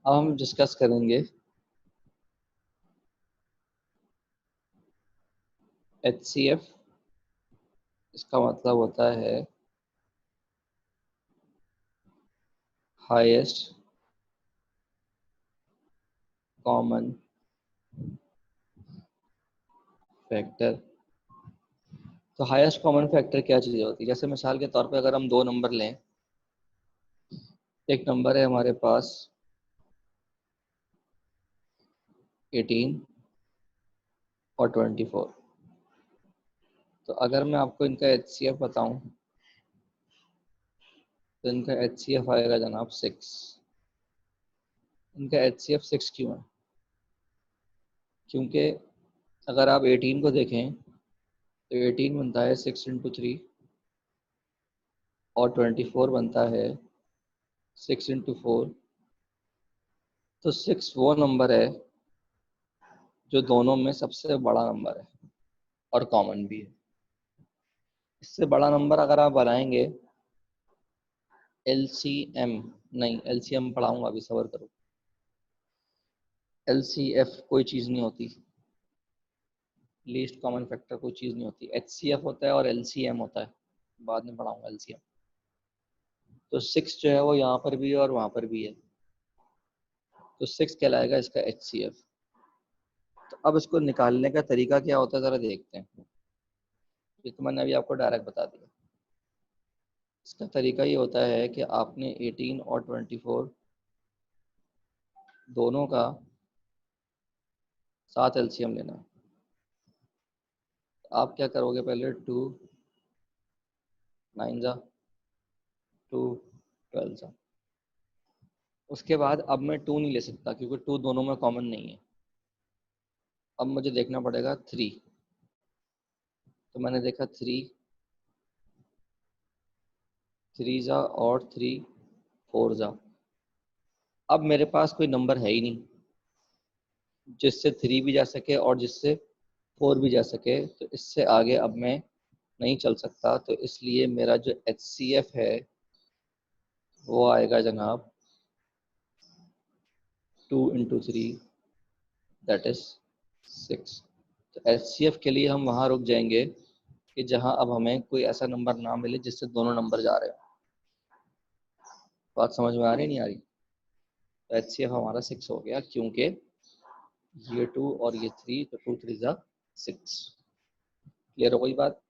अब हम डिस्कस करेंगे HCF। इसका मतलब होता है हाईएस्ट कॉमन फैक्टर। तो हाईएस्ट कॉमन फैक्टर क्या चीज़ होती है? जैसे मिसाल के तौर पे अगर हम दो नंबर लें, एक नंबर है हमारे पास 18 और 24। तो अगर मैं आपको इनका HCF बताऊं तो इनका HCF आएगा जनाब 6। इनका HCF 6 क्यों है? क्योंकि अगर आप 18 को देखें तो 18 बनता है 6 × 3 और 24 बनता है 6 × 4। तो 6 वो नंबर है जो दोनों में सबसे बड़ा नंबर है और कॉमन भी है। इससे बड़ा नंबर अगर आप बनाएंगे LCM, नहीं LCM पढ़ाऊंगा, अभी सबर करो। LCF कोई चीज़ नहीं होती, लीस्ट कॉमन फैक्टर कोई चीज़ नहीं होती। HCF होता है और LCM होता है, बाद में पढ़ाऊंगा LCM। तो 6 जो है वो यहाँ पर भी है और वहाँ पर भी है, तो 6 कहलाएगा इसका HCF। तो अब इसको निकालने का तरीका क्या होता है ज़रा देखते हैं। ये तो मैंने अभी आपको डायरेक्ट बता दिया। इसका तरीका ये होता है कि आपने 18 और 24 दोनों का साथ LCM लेना है। तो आप क्या करोगे, पहले 2 9 जा 2 12 जा। उसके बाद अब मैं 2 नहीं ले सकता क्योंकि 2 दोनों में कॉमन नहीं है। अब मुझे देखना पड़ेगा 3। तो मैंने देखा 3 जा और 3 4 जा। अब मेरे पास कोई नंबर है ही नहीं जिससे 3 भी जा सके और जिससे 4 भी जा सके, तो इससे आगे अब मैं नहीं चल सकता। तो इसलिए मेरा जो HCF है वो आएगा जनाब 2 × 3, दैट इज 6। तो HCF के लिए हम वहाँ रुक जाएंगे कि जहाँ अब हमें कोई ऐसा नंबर ना मिले जिससे दोनों नंबर जा रहे हो। बात समझ में आ रही नहीं आ रही? तो HCF हमारा 6 हो गया क्योंकि ये 2 और ये 3, तो 2 3 जा 6। क्लियर हो गई बात?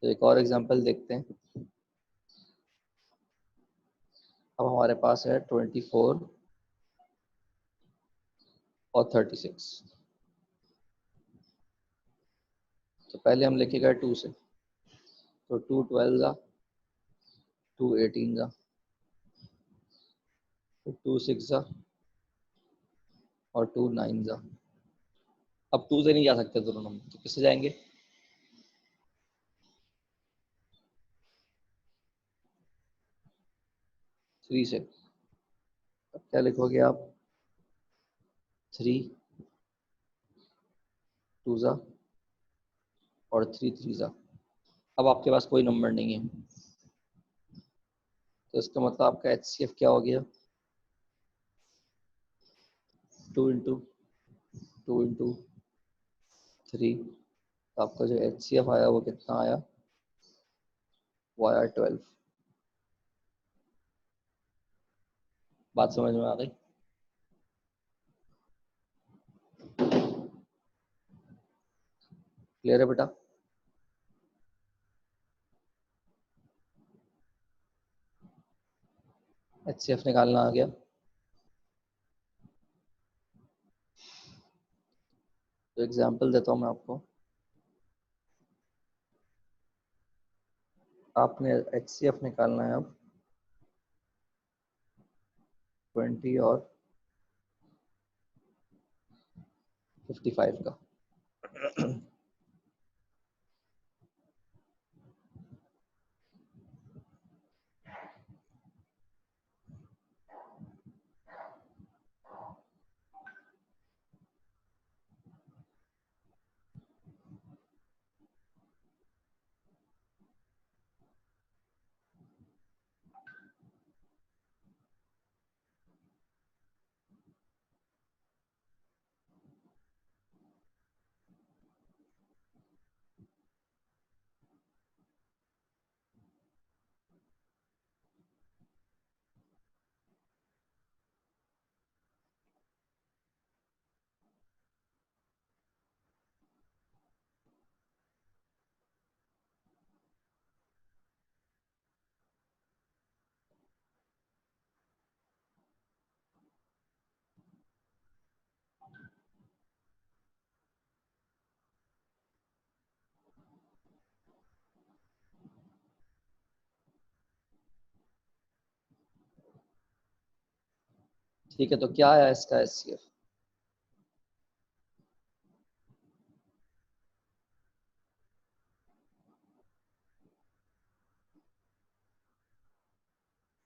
तो एक और एग्जांपल देखते हैं। अब हमारे पास है 24 और 36। तो पहले हम लेके गए 2 से, तो 2 12 जा, 2 18 जा, तो 2 6 जा और 2 9 जा। अब 2 से नहीं जा सकते दोनों नंबर, तो किससे जाएंगे? 3 से। अब क्या लिखोगे आप? 3 2 जा और 3 3 जा। अब आपके पास कोई नंबर नहीं है, तो इसका मतलब आपका HCF क्या हो गया? 2 × 3। तो आपका जो HCF आया वो कितना आया? वो आया 12। बात समझ में आ गई? क्लियर है बेटा? HCF निकालना आ गया। तो एग्जांपल देता हूँ मैं आपको। आपने HCF निकालना है अब 20 और 55 का। ठीक है, तो क्या आया इसका HCF?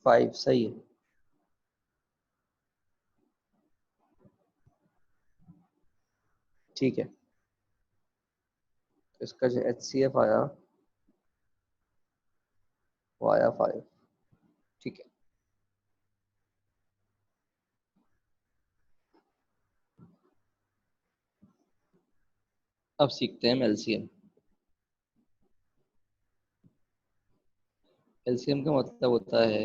5 सही है। ठीक है, तो इसका जो HCF आया वो आया 5। ठीक है, अब सीखते हैं हम LCM। LCM का मतलब होता है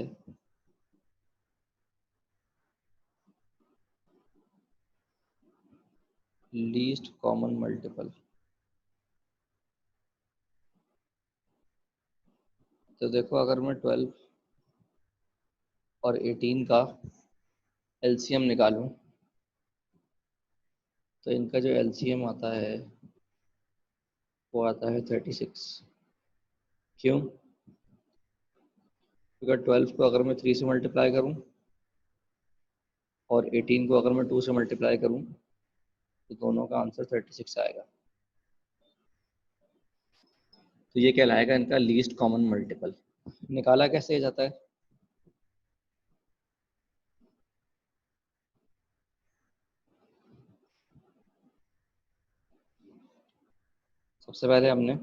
लीस्ट कॉमन मल्टीपल। तो देखो, अगर मैं 12 और 18 का LCM निकालूं तो इनका जो LCM आता है वो आता है 36। क्यों? क्योंकि 12 को अगर मैं 3 से मल्टीप्लाई करूं और 18 को अगर मैं 2 से मल्टीप्लाई करूं तो दोनों का आंसर 36 आएगा। तो ये कहलाएगा इनका लीस्ट कॉमन मल्टीपल। निकाला कैसे जाता है? सबसे पहले हमने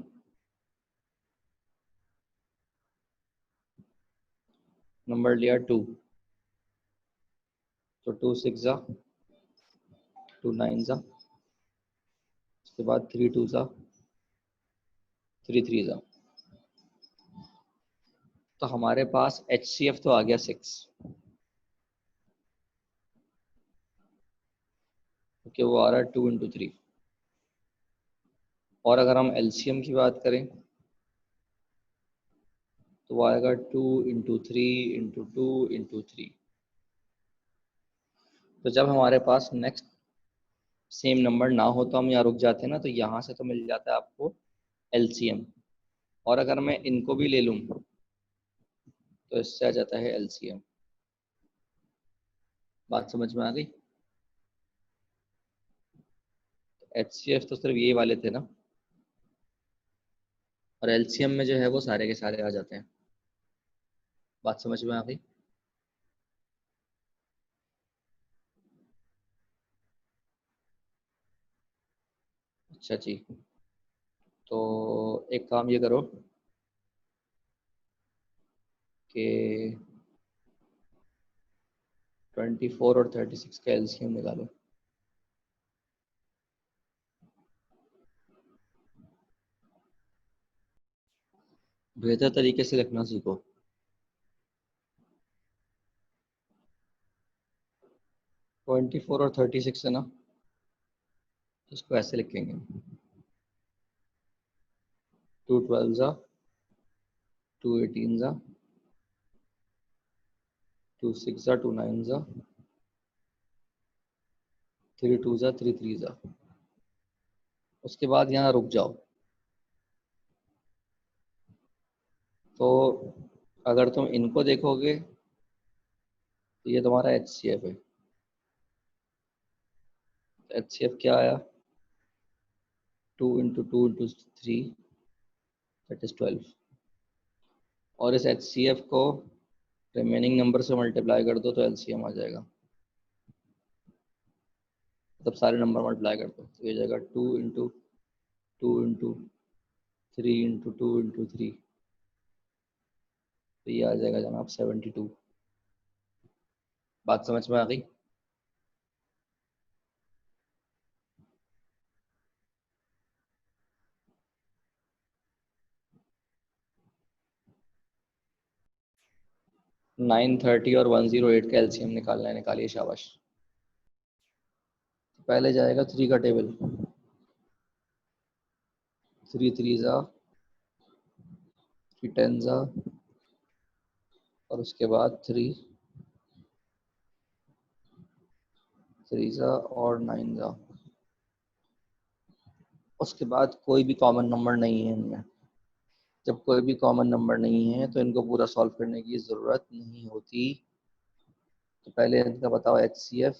नंबर लिया 2, तो 2 6 जा, 2 9 जा, उसके बाद 3 2 जा, 3 3 जा। तो हमारे पास HCF तो आ गया 6, क्योंकि वो आ रहा है 2 × 3। और अगर हम LCM की बात करें तो वो आएगा 2 × 3 × 2 × 3। तो जब हमारे पास नेक्स्ट सेम नंबर ना हो तो हम यहाँ रुक जाते हैं ना, तो यहाँ से तो मिल जाता है आपको LCM। और अगर मैं इनको भी ले लूँ तो इससे आ जाता है LCM। बात समझ में आ गई? HCF तो सिर्फ ये वाले थे ना, और LCM में जो है वो सारे के सारे आ जाते हैं। बात समझ में आ गई? अच्छा जी, तो एक काम ये करो कि 24 और 36 का LCM निकालो। बेहतर तरीके से लिखना सीखो। 24 और 36 है ना, इसको ऐसे लिखेंगे, 2 12 जा, 2 18 जा, 2 6 जा, 2 9 जा, 3 2 जा, 3 3 जा। उसके बाद यहाँ रुक जाओ। तो अगर तुम इनको देखोगे तो ये तुम्हारा HCF है। HCF क्या आया? 2 × 2 × 3, दैट इज 12। और इस HCF को रिमेनिंग नंबर से मल्टीप्लाई कर दो तो LCM आ जाएगा। मतलब सारे नंबर मल्टीप्लाई कर दो तो ये जाएगा 2 × 2 × 3 × 2 × 3। तो ये आ जाएगा जनाब 72। बात समझ में आ गई? नाइन 30 और 108 का LCM निकालना है, निकालिए शाबाश। पहले जाएगा 3 का टेबल, 3 3 जा, 3 10 जा, और उसके बाद 3 3 जा और 9 जा। उसके बाद कोई भी कॉमन नंबर नहीं है इनमें। जब कोई भी कॉमन नंबर नहीं है तो इनको पूरा सॉल्व करने की ज़रूरत नहीं होती। तो पहले इनका बताओ HCF।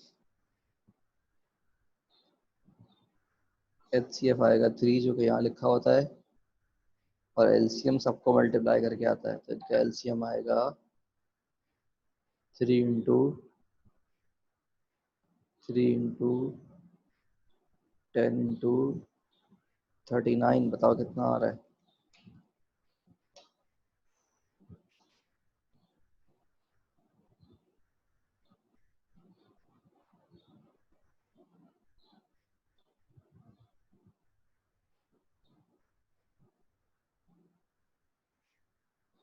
HCF आएगा 3 जो कि यहाँ लिखा होता है, और LCM सबको मल्टीप्लाई करके आता है, तो इनका LCM आएगा 3 इंटू 10 इंटू 39, बताओ कितना आ रहा है।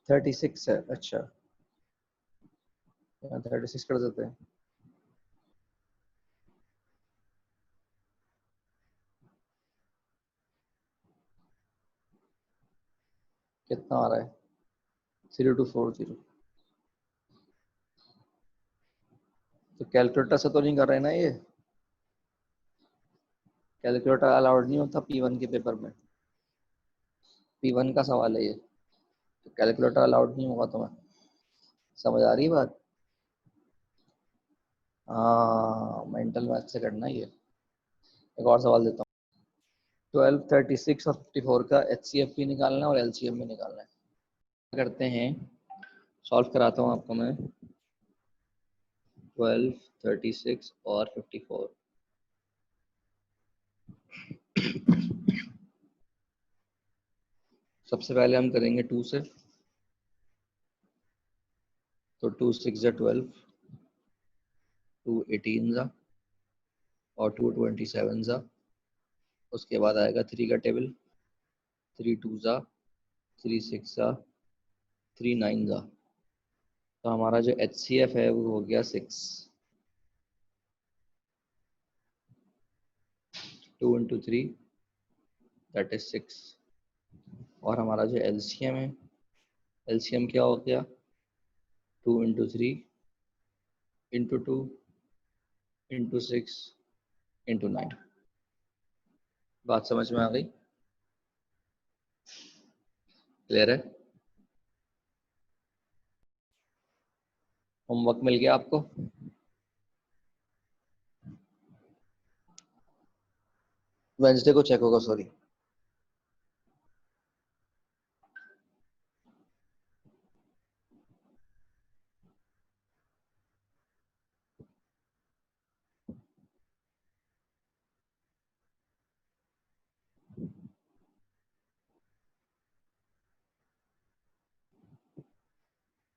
36 है, अच्छा, यहाँ 36 कर देते हैं। कितना आ रहा है? 3240। तो कैलकुलेटर से तो नहीं कर रहे ना ये? कैलकुलेटर अलाउड नहीं होता P1 के पेपर में। P1 का सवाल है ये, तो कैलकुलेटर अलाउड नहीं होगा तुम्हें। समझ आ रही है बात? हाँ, मेंटल मैथ से करना ही है। एक और सवाल देता हूँ। 12, 36 और 54 का HCF भी निकालना है और LCM भी निकालना है। क्या करते हैं, सॉल्व कराता हूँ आपको मैं। 12, 36 और 54। सबसे पहले हम करेंगे 2 से, तो 2 6 जा 12, 2 18 जा, और 2 27 जा। उसके बाद आएगा 3 का टेबल, 3 2 जा, 3 6 जा, 3 9 जा। तो हमारा जो HCF है वो हो गया 6। 2 इंटू 3 दैट इज 6। और हमारा जो LCM है, LCM क्या हो गया? 2 इंटू 3 इंटू 2 इंटू 6 इंटू 9। बात समझ में आ गई? क्लियर है? होमवर्क मिल गया आपको? वेंसडे को चेक होगा, सॉरी।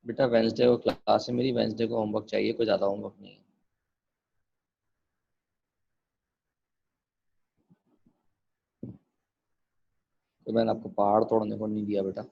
बेटा वेंसडे को क्लास है मेरी, वेंसडे को होमवर्क चाहिए, कोई ज़्यादा होमवर्क नहीं है। तो मैंने आपको पहाड़ तोड़ने को नहीं दिया बेटा।